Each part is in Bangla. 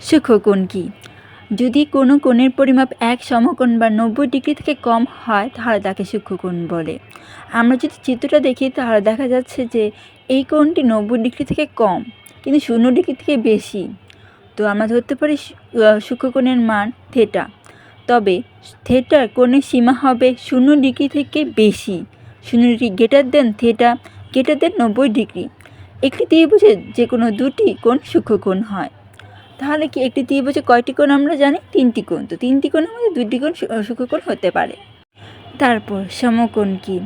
সূক্ষ্মকোণ কি? যদি কোনো কোণের পরিমাপ এক সমকোণ বা 90 ডিগ্রি থেকে কম হয় তাহলে তাকে সূক্ষ্মকোণ বলে। আমরা যদি চিত্রটা দেখি তাহলে দেখা যাচ্ছে যে এই কোণটি 90 ডিগ্রি থেকে কম কিন্তু 0 ডিগ্রি থেকে বেশি। তো আমরা ধরতে পারি সূক্ষ্মকোণের মান থেটা। তবে থেটার কোণের সীমা হবে 0 ডিগ্রি থেকে বেশি। 0 degree greater than theta greater than 90 degree. একটি ত্রিভুজে যে কোনো দুটি কোণ সূক্ষ্মকোণ হয়। তাহলে কি একটি ত্রিভুজে কয়টি কোণ আমরা জানি? 3টি কোণ। তো 3টি কোণের মধ্যে 2টি কোণ সূক্ষ্মকোণ হতে পারে। তারপর সমকোণ কি?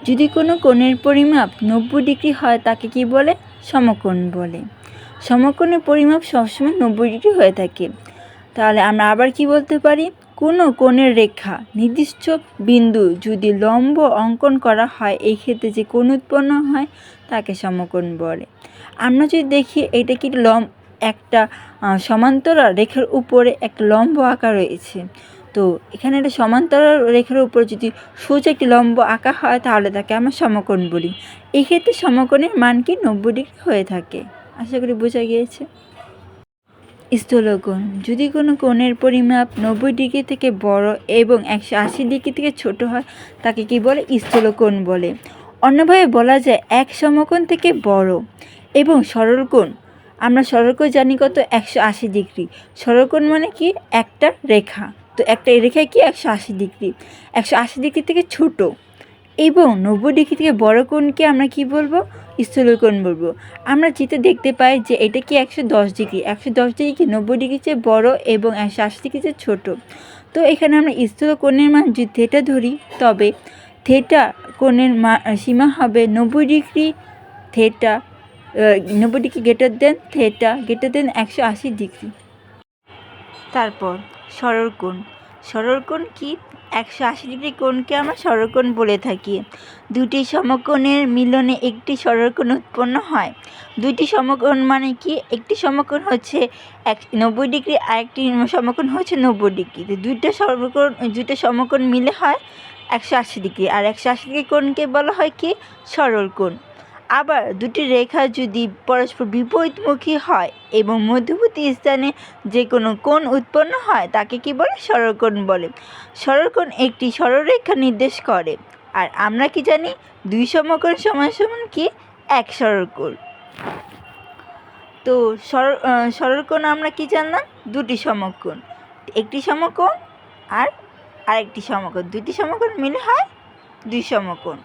যদি কোনো কোণের পরিমাপ 90 ডিগ্রি হয় তাকে কি বলে? সমকোণ বলে। সমকোণের পরিমাপ সবসময় 90 ডিগ্রি হয়ে থাকে। তাহলে আমরা আবার কি বলতে পারি? কোনো কোণের রেখা নির্দিষ্ট বিন্দু যদি লম্ব অঙ্কন করা হয় এই ক্ষেত্রে যে কোণ উৎপন্ন হয় তাকে সমকোণ বলে। আমরা যদি দেখি এটা কি একটা সমান্তরাল রেখার উপরে একটা লম্ব আঁকা রয়েছে। তো এখানে একটা সমান্তরাল রেখার উপর যদি সোজা একটি লম্ব আঁকা হয় তাহলে তাকে আমরা সমকোণ বলি। এই ক্ষেত্রে সমকোণের মান কি 90 ডিগ্রি হয়ে থাকে। আশা করি বোঝা গিয়েছে। স্থূলকোণ যদি কোনো কোণের পরিমাপ 90 ডিগ্রি থেকে বড় এবং 180 ডিগ্রি থেকে ছোট হয় তাকে কি বলে? স্থূলকোণ বলে। অন্যভাবে বলা যায় এক সমকোণ থেকে বড়। এবং সরলকোণ আমরা সরলকোণ জানি কত? 180 ডিগ্রি। সরলকোণ মানে কি? একটা রেখা। তো একটা রেখায় কি 180 ডিগ্রি। 180 ডিগ্রি থেকে ছোট এবং 90 ডিগ্রি থেকে বড় কোণকে আমরা কি বলবো? স্থূলকোণ বলবো। আমরা চিত্রে দেখতে পাই যে এটা কি 110 ডিগ্রি। 110 ডিগ্রি কি 90 ডিগ্রির চেয়ে বড় এবং 180 ডিগ্রির চেয়ে ছোট। তো এখানে আমরা স্থূলকোণের মান যদি থেটা ধরি তবে থেটা কোণের সীমা হবে 90 degree theta 90 degree greater than theta greater than 180 degree. তারপর সরলকোণ। সরলকোণ কি? 180 ডিগ্রি কোণকে আমরা সরলকোণ বলে থাকি। দুটি সমকোণের মিলনে একটি সরলকোণ উৎপন্ন হয়। দুটি সমকোণ মানে কি? একটি সমকোণ হচ্ছে 90 ডিগ্রি আর একটি সমকোণ হচ্ছে 90 ডিগ্রি। তো দুইটা সমকোণ মিলে হয় 180 ডিগ্রি আর 180 ডিগ্রি কোণকে বলা হয় কি? সরলকোণ। আবার দুটি রেখা যদি পরস্পর বিপরীতমুখী হয় এবং মধ্যবর্তী স্থানে যে কোনো কোণ উৎপন্ন হয় তাকে কি বলে? সরলকোণ বলে। সরলকোণ একটি সরলরেখা নির্দেশ করে। আর আমরা কি জানি? দুই সমকোণ সমান সমান কি? এক সরলকোণ। তো সরলকোণ আমরা কি জানলাম? দুটি সমকোণ। একটি সমকোণ আর আরেকটি সমকোণ। দুটি সমকোণ মিলে হয় দুই সমকোণ।